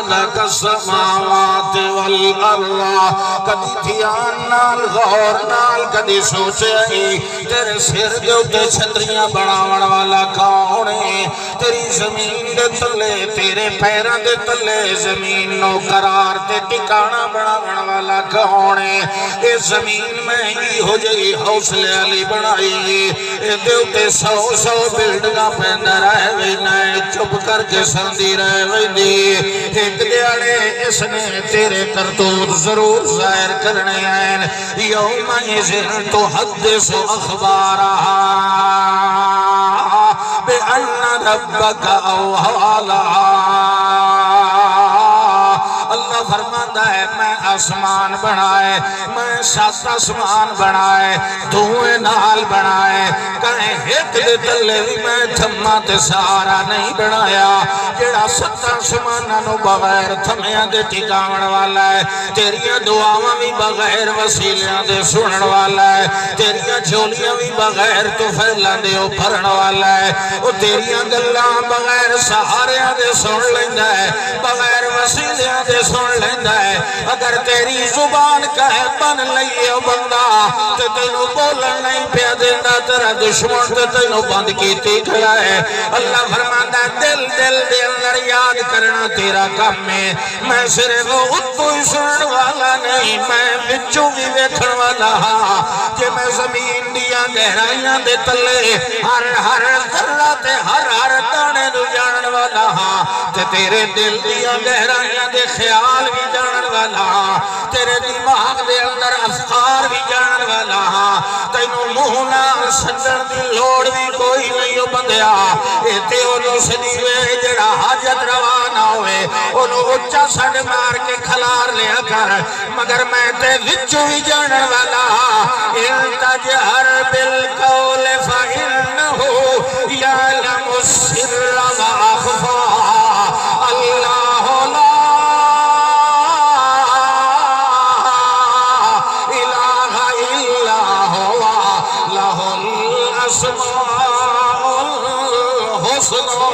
خلق السماوات والارض کدی دھیان نال غور نال کدی سوچے تیرے سر دے اتے چھتریاں بناون والا کون ہے تیری زمین دے تلے تیرے پیراں دے تلے زمین نو قرار تے ٹکانا بناون والا کون ہے اے زمین میں ہی ہو جئی حوصلے علی بنائی اے دے اتے سو سو بلڈنگاں پیندہ رہ وینا چپ کر کے سندی رہ ویندی ایک دیالے اس نے تیرے کرتوت ضرور ظاہر کرنے ہیں یوم یزن تو حدث اخبارہا بِأَنَّ رَبَّكَ أَوْحَىٰ لَهَا اللہ فرماتا ہے میں آسمان بنائے میں سات آسمان بنائے دھوئے نال بنائے کہیں ایک دے تلے بھی میں تھما تے سارا نہیں بنایا جڑا سات آسمانہ نو بغیر تھمیاں دے ٹھکاون والا ہے تیریاں دعاواں بھی بغیر وسیلیاں دے سنن والا ہے تیریاں جھولیاں بھی بغیر توفیلاں دے بھرن والا ہے وہ تیریاں گلاں بغیر سہاریاں دے سن لیندا ہے بغیر وسیلیاں دے سن لیندہ ہے اگر تیری زبان کہے بن لئیے بندہ تو تینو بولن نہیں پیا دیندہ تیرا دشمن تو تینو بند کیتی کھڑا ہے اللہ فرماتا ہے دل دل دے اندر یاد کرنا تیرا کام میں صرف اتو ہی سنن والا نہیں میں بچوں بھی ویکھن والا ہاں کہ میں زمین دیا گہرائیاں دے تلے ہر ہر ذرہ تے ہر دانے دو جانن والا ہاں تے تیرے دل دیا گہرائیاں دے خیال بھی جانن والا تیرے دماغ دے اندر افکار بھی جانن والا تینوں مہنا سجن دی لوڑ بھی کوئی نہیں بندیا ایتے انہوں سدیوے جڑا حاجت روانہ ہوئے انہوں اچھا سڑ مار کے کھلار لیا کر مگر میں تے وچو بھی جانن والا ان تجہر بالقول فإنہو یعلم السر وأخفى اللہ لا الاسماء الحسنى